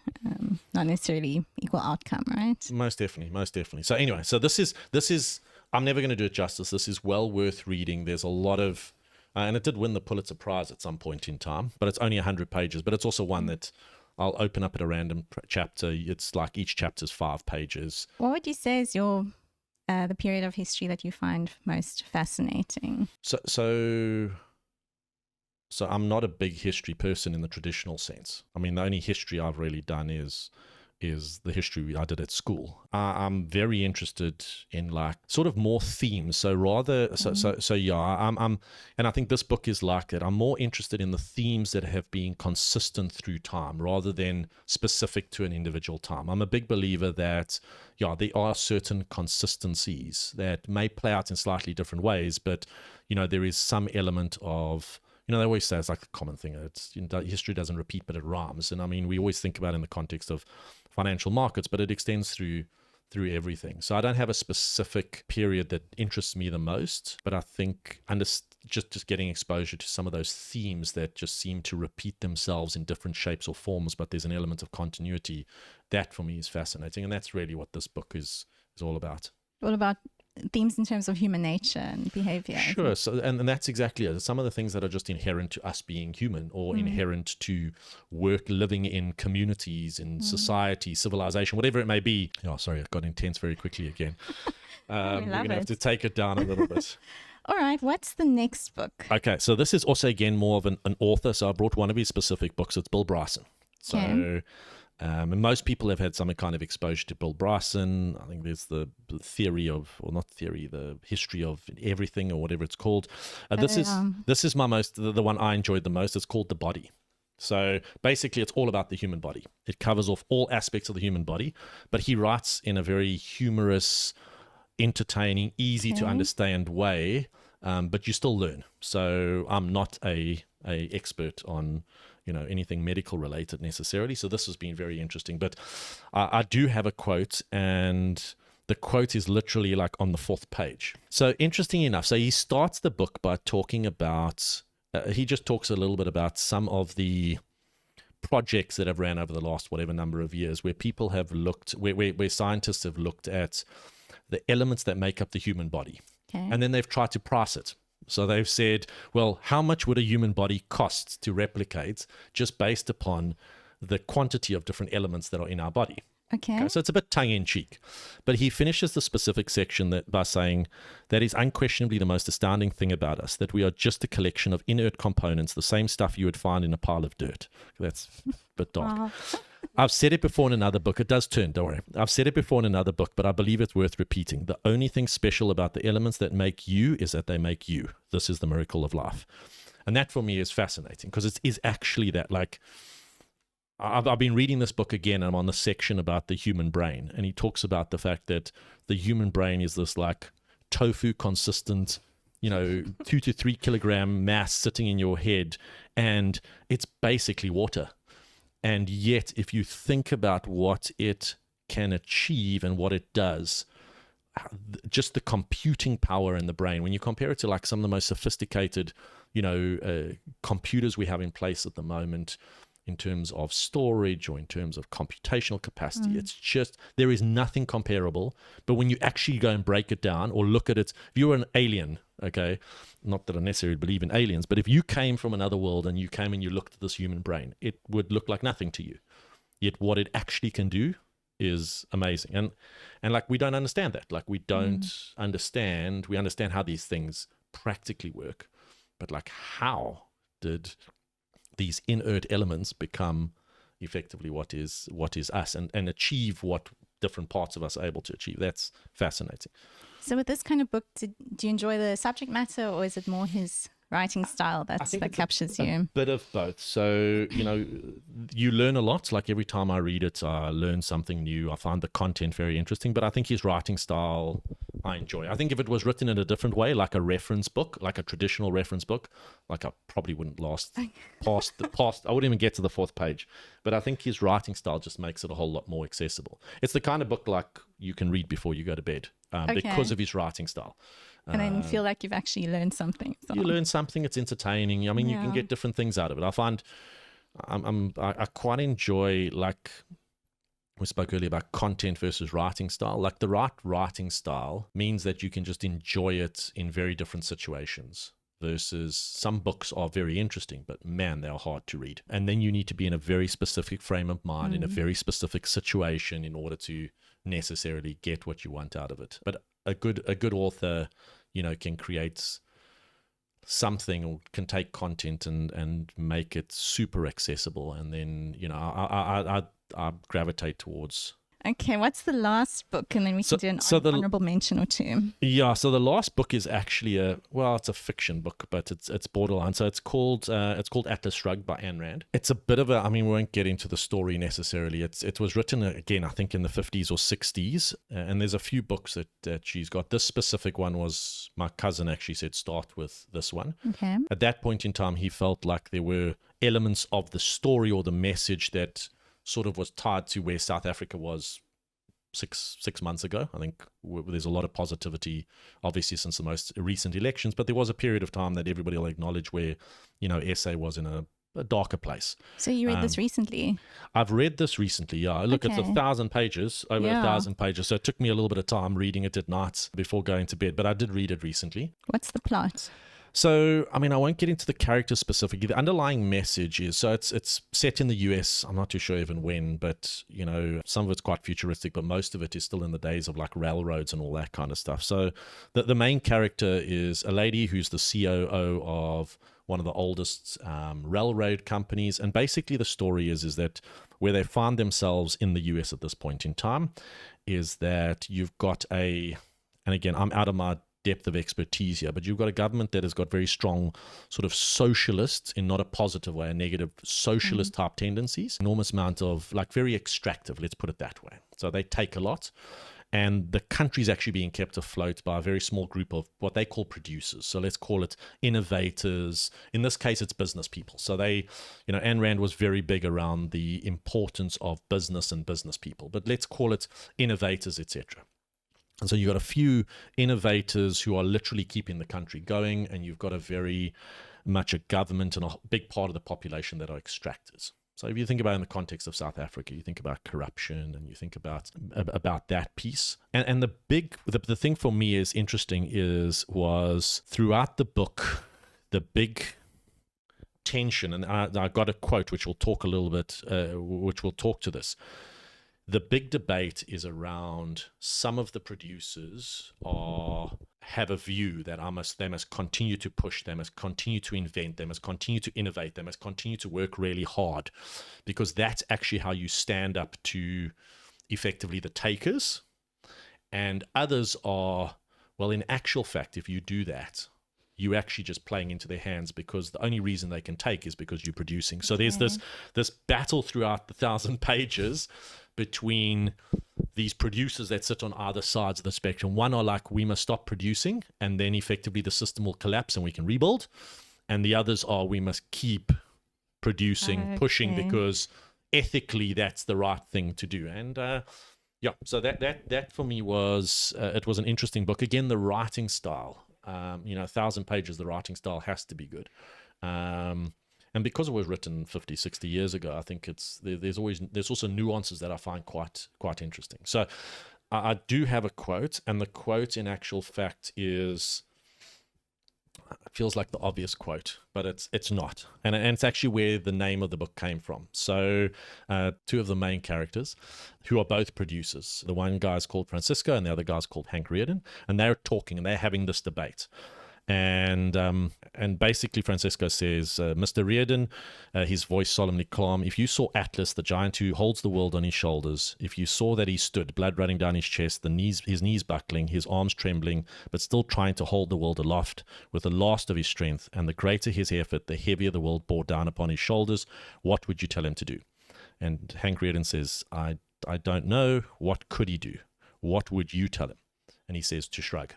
not necessarily equal outcome, right? Most definitely. So anyway, so this is I'm never going to do it justice. This is well worth reading. There's a lot of, and it did win the Pulitzer Prize at some point in time, but it's only 100 pages. But it's also one that I'll open up at a random chapter. It's like each chapter's 5 pages. What would you say is your the period of history that you find most fascinating? So I'm not a big history person in the traditional sense. I mean, the only history I've really done is the history I did at school. I'm very interested in like sort of more themes. So rather, I'm, and I think this book is like that. I'm more interested in the themes that have been consistent through time rather than specific to an individual time. I'm a big believer that, there are certain consistencies that may play out in slightly different ways, but, you know, there is some element of, you know, they always say it's like a common thing. It's, you know, history doesn't repeat, but it rhymes. And I mean, we always think about it in the context of financial markets, but it extends through everything. So I don't have a specific period that interests me the most, but I think just getting exposure to some of those themes that just seem to repeat themselves in different shapes or forms, but there's an element of continuity. That for me is fascinating, and that's really what this book is all about. What about themes in terms of human nature and behavior? Sure. So, and that's exactly it. Some of the things that are just inherent to us being human, or inherent to living in communities, in society, civilization, whatever it may be. Oh, sorry, it got intense very quickly again. We're going to have to take it down a little bit. All right. What's the next book? Okay. So this is also, again, more of an author. So I brought one of his specific books. It's Bill Bryson. So... Okay. And most people have had some kind of exposure to Bill Bryson. I think there's the theory of, or not theory, the history of everything, or whatever it's called. This is the one I enjoyed the most. It's called The Body. So basically, it's all about the human body. It covers off all aspects of the human body, but he writes in a very humorous, entertaining, easy to understand way. But you still learn. So I'm not a expert on, you know, anything medical related necessarily. So this has been very interesting. But I do have a quote, and the quote is literally like on the 4th page. So interesting enough, so he starts the book by talking about, he just talks a little bit about some of the projects that have ran over the last whatever number of years, where people have looked, where scientists have looked at the elements that make up the human body. Okay. And then they've tried to price it. So they've said, well, how much would a human body cost to replicate just based upon the quantity of different elements that are in our body? Okay. So it's a bit tongue-in-cheek. But he finishes the specific section by saying, that is unquestionably the most astounding thing about us, that we are just a collection of inert components, the same stuff you would find in a pile of dirt. That's a bit dark. Wow. I've said it before in another book. It does turn, don't worry. I've said it before in another book, but I believe it's worth repeating. The only thing special about the elements that make you is that they make you. This is the miracle of life. And that for me is fascinating, because it is actually that, like, I've been reading this book again, and I'm on the section about the human brain. And he talks about the fact that the human brain is this like tofu consistent 2 to 3 kilogram mass sitting in your head, and it's basically water. And yet, if you think about what it can achieve and what it does, just the computing power in the brain, when you compare it to like some of the most sophisticated, computers we have in place at the moment, in terms of storage or in terms of computational capacity, it's just, there is nothing comparable. But when you actually go and break it down or look at it, if you were an alien, okay, not that I necessarily believe in aliens, but if you came from another world and you came and you looked at this human brain, it would look like nothing to you. Yet what it actually can do is amazing. And like, we don't understand that. Like, we don't understand, we understand how these things practically work, but like, how did these inert elements become effectively what is us, and achieve what different parts of us are able to achieve? That's fascinating. So with this kind of book, do you enjoy the subject matter, or is it more his writing style that captures you? A bit of both. So, you learn a lot. Like, every time I read it, I learn something new. I find the content very interesting, but I think his writing style I enjoy. I think if it was written in a different way, like a reference book, like a traditional reference book, like, I probably wouldn't last past I wouldn't even get to the 4th page. But I think his writing style just makes it a whole lot more accessible. It's the kind of book like you can read before you go to bed, because of his writing style. And then feel like you've actually learned something. So. You learn something, it's entertaining. I mean, you can get different things out of it. I find I quite enjoy, like, we spoke earlier about content versus writing style. Like, the right writing style means that you can just enjoy it in very different situations, versus some books are very interesting, but man, they are hard to read. And then you need to be in a very specific frame of mind, in a very specific situation, in order to necessarily get what you want out of it. But a good author, can create something, or can take content and make it super accessible. And then, I gravitate towards. Okay, what's the last book? And then we can do an honorable mention or two. Yeah, so the last book is actually it's a fiction book, but it's borderline. So it's called Atlas Shrugged by Ayn Rand. It's a bit of we won't get into the story necessarily. It was written, again, I think in the 50s or 60s, and there's a few books that she's got. This specific one was, my cousin actually said, start with this one. Okay. At that point in time, he felt like there were elements of the story or the message that sort of was tied to where South Africa was six months ago. I think there's a lot of positivity, obviously, since the most recent elections, but there was a period of time that everybody will acknowledge where, SA was in a darker place. So you read this recently? I've read this recently, yeah. Look, it's 1,000 pages, over 1,000 pages, so it took me a little bit of time reading it at night before going to bed, but I did read it recently. What's the plot? So, I mean, I won't get into the characters specifically. The underlying message is, so it's set in the US. I'm not too sure even when, but, some of it's quite futuristic, but most of it is still in the days of like railroads and all that kind of stuff. So the main character is a lady who's the COO of one of the oldest railroad companies. And basically the story is that where they find themselves in the US at this point in time is that you've got and again, I'm out of my depth of expertise here, but you've got a government that has got very strong sort of socialist, in not a positive way, a negative socialist type tendencies, enormous amount of, like, very extractive, let's put it that way. So they take a lot, and the country's actually being kept afloat by a very small group of what they call producers. So let's call it innovators. In this case, it's business people. So they, Ayn Rand was very big around the importance of business and business people, but let's call it innovators, etc. And so you've got a few innovators who are literally keeping the country going, and you've got a very much a government and a big part of the population that are extractors. So if you think about it in the context of South Africa, you think about corruption and you think about that piece. And the thing for me is interesting was throughout the book, the big tension, and I got a quote which will talk a little bit, which will talk to this. The big debate is around some of the producers have a view that they must continue to push, they must continue to invent, they must continue to innovate, they must continue to work really hard, because that's actually how you stand up to effectively the takers. And others are, well, in actual fact, if you do that, you actually just playing into their hands, because the only reason they can take is because you're producing. So there's this battle throughout the 1,000 pages between these producers that sit on either sides of the spectrum. One are like, we must stop producing, and then effectively the system will collapse and we can rebuild. And the others are, we must keep producing, pushing, because ethically that's the right thing to do. And so that for me was it was an interesting book. Again, the writing style, 1,000 pages, the writing style has to be good. And because it was written 50, 60 years ago, I think there's also nuances that I find quite interesting. So I do have a quote, and the quote in actual fact is, it feels like the obvious quote, but it's not. And it's actually where the name of the book came from. So two of the main characters, who are both producers, the one guy's called Francisco and the other guy's called Hank Reardon, and they're talking and they're having this debate. And basically Francisco says, Mr. Reardon, his voice solemnly calm, if you saw Atlas, the giant who holds the world on his shoulders, if you saw that he stood, blood running down his chest, his knees buckling, his arms trembling, but still trying to hold the world aloft with the last of his strength, and the greater his effort, the heavier the world bore down upon his shoulders, what would you tell him to do? And Hank Reardon says, I don't know. What could he do? What would you tell him? And he says, to shrug.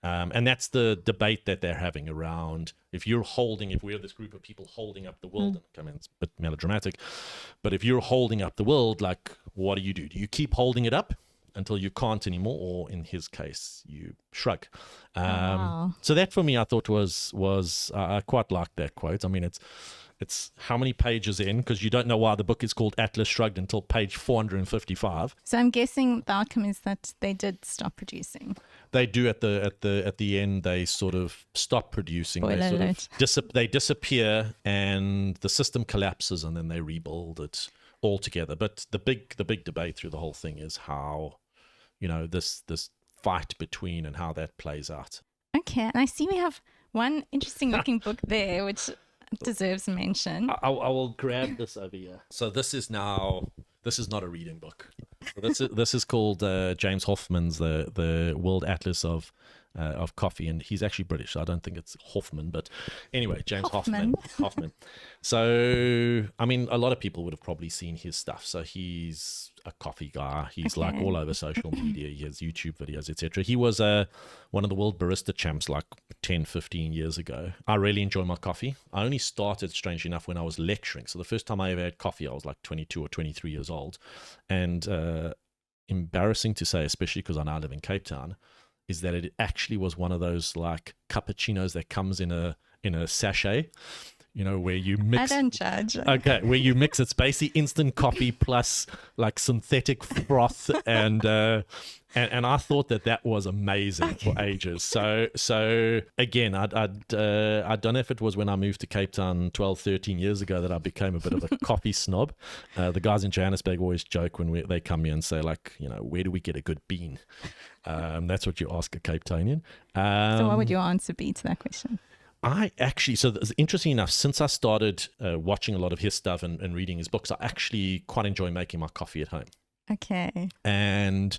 And that's the debate that they're having around, if we're this group of people holding up the world, and it's a bit melodramatic, but if you're holding up the world, like, what do? Do you keep holding it up until you can't anymore, or in his case, you shrug? So that for me, I thought was I quite liked that quote. I mean, it's how many pages in, because you don't know why the book is called Atlas Shrugged until page 455. So I'm guessing the outcome is that they did stop producing. They do at the end. They sort of stop producing. They disappear, and the system collapses, and then they rebuild it all together. But the big debate through the whole thing is how, this fight between, and how that plays out. Okay, and I see we have one interesting looking book there, which deserves mention. I will grab this over here. So this is not a reading book. So this is called James Hoffman's the World Atlas of Coffee, and he's actually British. So I don't think it's Hoffman, but anyway, James Hoffman. So I mean, a lot of people would have probably seen his stuff. So he's a coffee guy. He's like all over social media. He has YouTube videos, etc. He was one of the world barista champs like 10, 15 years ago. I really enjoy my coffee. I only started, strangely enough, when I was lecturing. So the first time I ever had coffee, I was like 22 or 23 years old. And embarrassing to say, especially because I now live in Cape Town, is that it actually was one of those like cappuccinos that comes in a sachet. Where you mix. I don't judge. Okay, where you mix, it's basically instant coffee plus like synthetic froth, and I thought that was amazing for ages. So again, I don't know if it was when I moved to Cape Town 12, 13 years ago that I became a bit of a coffee snob. The guys in Johannesburg always joke when they come here and say, like, where do we get a good bean? That's what you ask a Cape Townian. So what would your answer be to that question? Interesting enough, since I started watching a lot of his stuff and reading his books, I actually quite enjoy making my coffee at home. Okay. And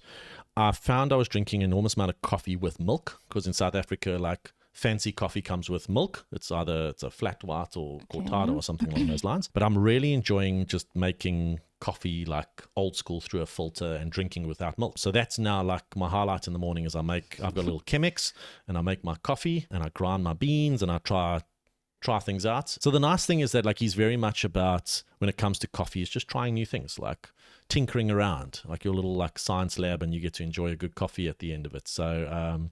I found I was drinking an enormous amount of coffee with milk, because in South Africa, like, fancy coffee comes with milk. It's a flat white or cortado or something along those lines. But I'm really enjoying just making coffee like old school through a filter and drinking without milk. So that's now like my highlight in the morning is I've got a little Chemex and I make my coffee and I grind my beans and I try things out. So the nice thing is that like he's very much about, when it comes to coffee, is just trying new things, like tinkering around, like your little like science lab, and you get to enjoy a good coffee at the end of it. So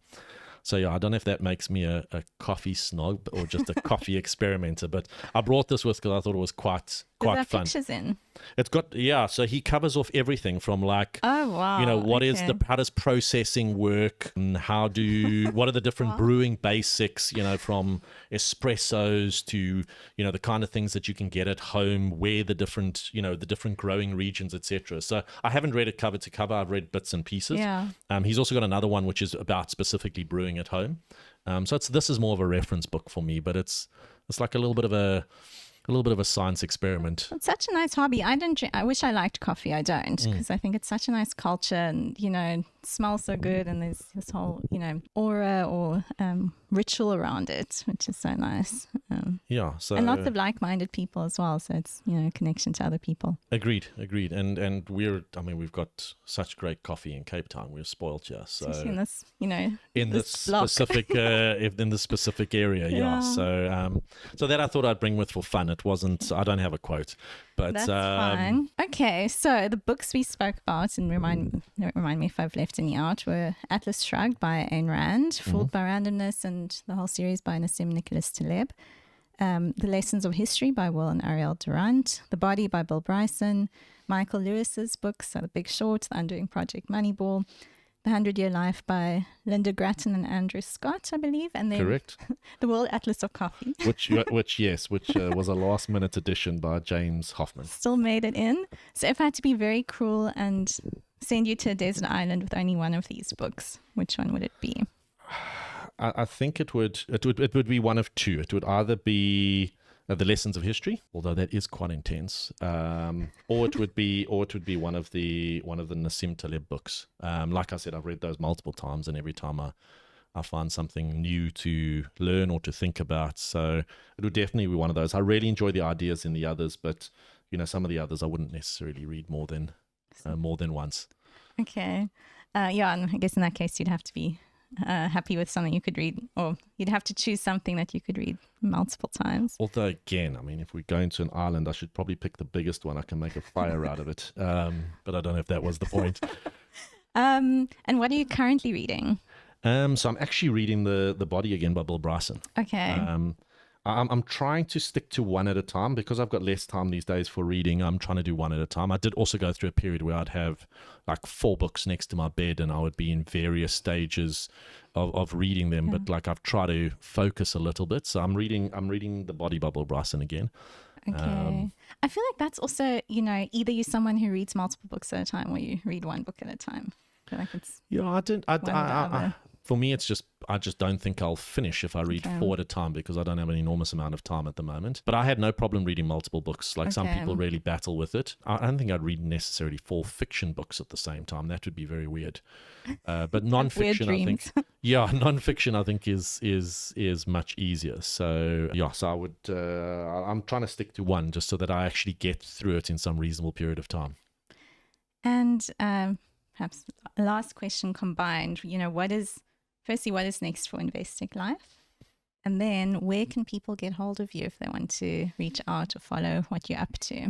yeah, I don't know if that makes me a coffee snob or just a coffee experimenter, but I brought this with because I thought it was quite fun. Pictures in? It's got, so he covers off everything from like, oh wow, how does processing work, and what are the different brewing basics, from espressos to, the kind of things that you can get at home, where the different growing regions, etc. So I haven't read it cover to cover. I've read bits and pieces. Yeah. He's also got another one which is about specifically brewing at home. So this is more of a reference book for me, but it's like a little bit of a science experiment. It's such a nice hobby. I don't drink. I wish I liked coffee. I don't, because I think it's such a nice culture, and smells so good, and there's this whole, aura or ritual around it, which is so nice. And lots of like-minded people as well. So it's, a connection to other people. Agreed. And we've got such great coffee in Cape Town. We're spoiled here. So especially in this, in this specific in the specific area, yeah. So that I thought I'd bring with for fun. It wasn't. I don't have a quote, but that's fine. Okay, so the books we spoke about, and remind me if I've left any out, were Atlas Shrugged by Ayn Rand, Fooled by Randomness, and the whole series by Nassim Taleb. The Lessons of History by Will and Ariel Durant, The Body by Bill Bryson, Michael Lewis's books, The Big Short, The Undoing Project, Moneyball, The 100-Year Life by Linda Grattan and Andrew Scott, I believe, and then correct. The World Atlas of Coffee, which was a last-minute edition by James Hoffman. Still made it in. So if I had to be very cruel and send you to a desert island with only one of these books, which one would it be? I think it would be one of two. It would either be The Lessons of History, although that is quite intense, or it would be one of the Nassim Taleb books. Like I said, I've read those multiple times, and every time I find something new to learn or to think about. So it would definitely be one of those. I really enjoy the ideas in the others, but some of the others I wouldn't necessarily read more than once. Okay, and I guess in that case you'd have to be happy with something you could read, or you'd have to choose something that you could read multiple times. Although again, if we're going to an island, I should probably pick the biggest one. I can make a fire out of it, but I don't know if that was the point. And what are you currently reading? So I'm actually reading the Body again by Bill Bryson. Okay. I'm trying to stick to one at a time because I've got less time these days for reading. I'm trying to do one at a time. I did also go through a period where I'd have like 4 books next to my bed and I would be in various stages of reading them. Yeah. But I've tried to focus a little bit. So I'm reading The Body by Bill Bryson again. Okay. I feel like that's also, either you're someone who reads multiple books at a time or you read one book at a time. I feel like it's for me, it's just I just don't think I'll finish if I read 4 at a time because I don't have an enormous amount of time at the moment. But I had no problem reading multiple books. Some people really battle with it. I don't think I'd read necessarily 4 fiction books at the same time. That would be very weird. But nonfiction, I think, nonfiction, I think is much easier. So I would. I'm trying to stick to one just so that I actually get through it in some reasonable period of time. And perhaps last question combined. Firstly, what is next for Investec Life? And then where can people get hold of you if they want to reach out or follow what you're up to?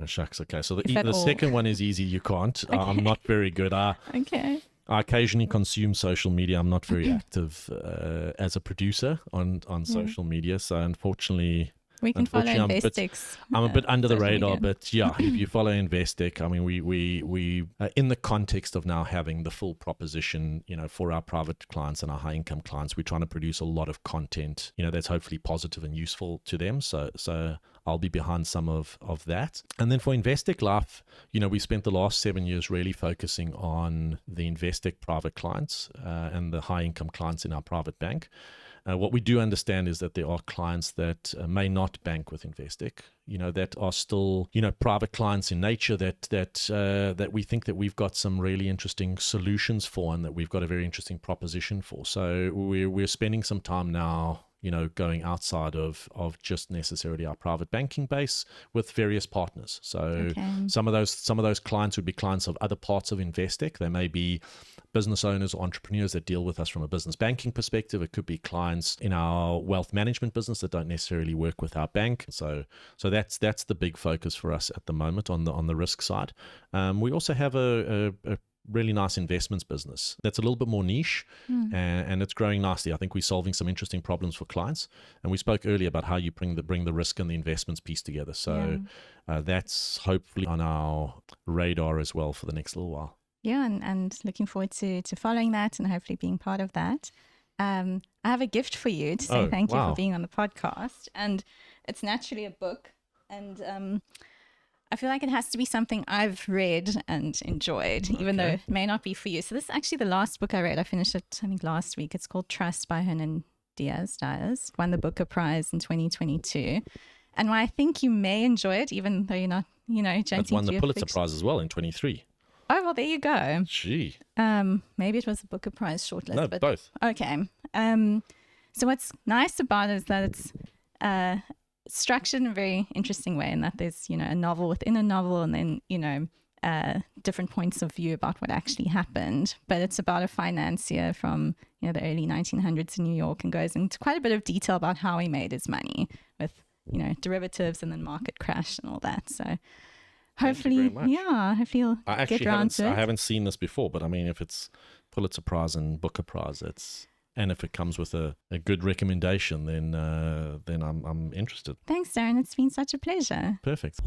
Oh, shucks. Okay. So the second one is easy. You can't. Okay. I'm not very good. I occasionally consume social media. I'm not very active as a producer on social media. So unfortunately... We can follow Investec's. I'm a bit under the radar, media. But if you follow Investec, we in the context of now having the full proposition, for our private clients and our high income clients, we're trying to produce a lot of content, that's hopefully positive and useful to them. So I'll be behind some of that. And then for Investec Life, we spent the last 7 years really focusing on the Investec private clients and the high income clients in our private bank. What we do understand is that there are clients that may not bank with Investec, that are still, private clients in nature that we think that we've got some really interesting solutions for and that we've got a very interesting proposition for. So we're spending some time now, going outside of just necessarily our private banking base with various partners. So some of those clients would be clients of other parts of Investec. They may be business owners or entrepreneurs that deal with us from a business banking perspective. It could be clients in our wealth management business that don't necessarily work with our bank. So that's the big focus for us at the moment on the risk side. We also have a really nice investments business that's a little bit more niche and it's growing nicely. I think we're solving some interesting problems for clients, and we spoke earlier about how you bring the risk and the investments piece together. So that's hopefully on our radar as well for the next little while. Yeah, and looking forward to following that and hopefully being part of that. I have a gift for you to say thank you for being on the podcast, and it's naturally a book, and I feel like it has to be something I've read and enjoyed, even though it may not be for you. So this is actually the last book I read. I finished it, I think, last week. It's called Trust by Hernan Diaz. Won the Booker Prize in 2022. And why I think you may enjoy it, even though you're not, It won the Pulitzer Prize as well in 23. Oh, well, there you go. Gee. Maybe it was a Booker Prize shortlist. No, but both. Okay. So what's nice about it is that it's structured in a very interesting way, in that there's, a novel within a novel, and then, different points of view about what actually happened. But it's about a financier from, the early 1900s in New York, and goes into quite a bit of detail about how he made his money with, derivatives and then market crash and all that. So hopefully, hopefully you'll get around to it. I haven't seen this before, but I mean, if it's Pulitzer Prize and Booker Prize, and if it comes with a good recommendation, then I'm interested. Thanks, Darren. It's been such a pleasure. Perfect.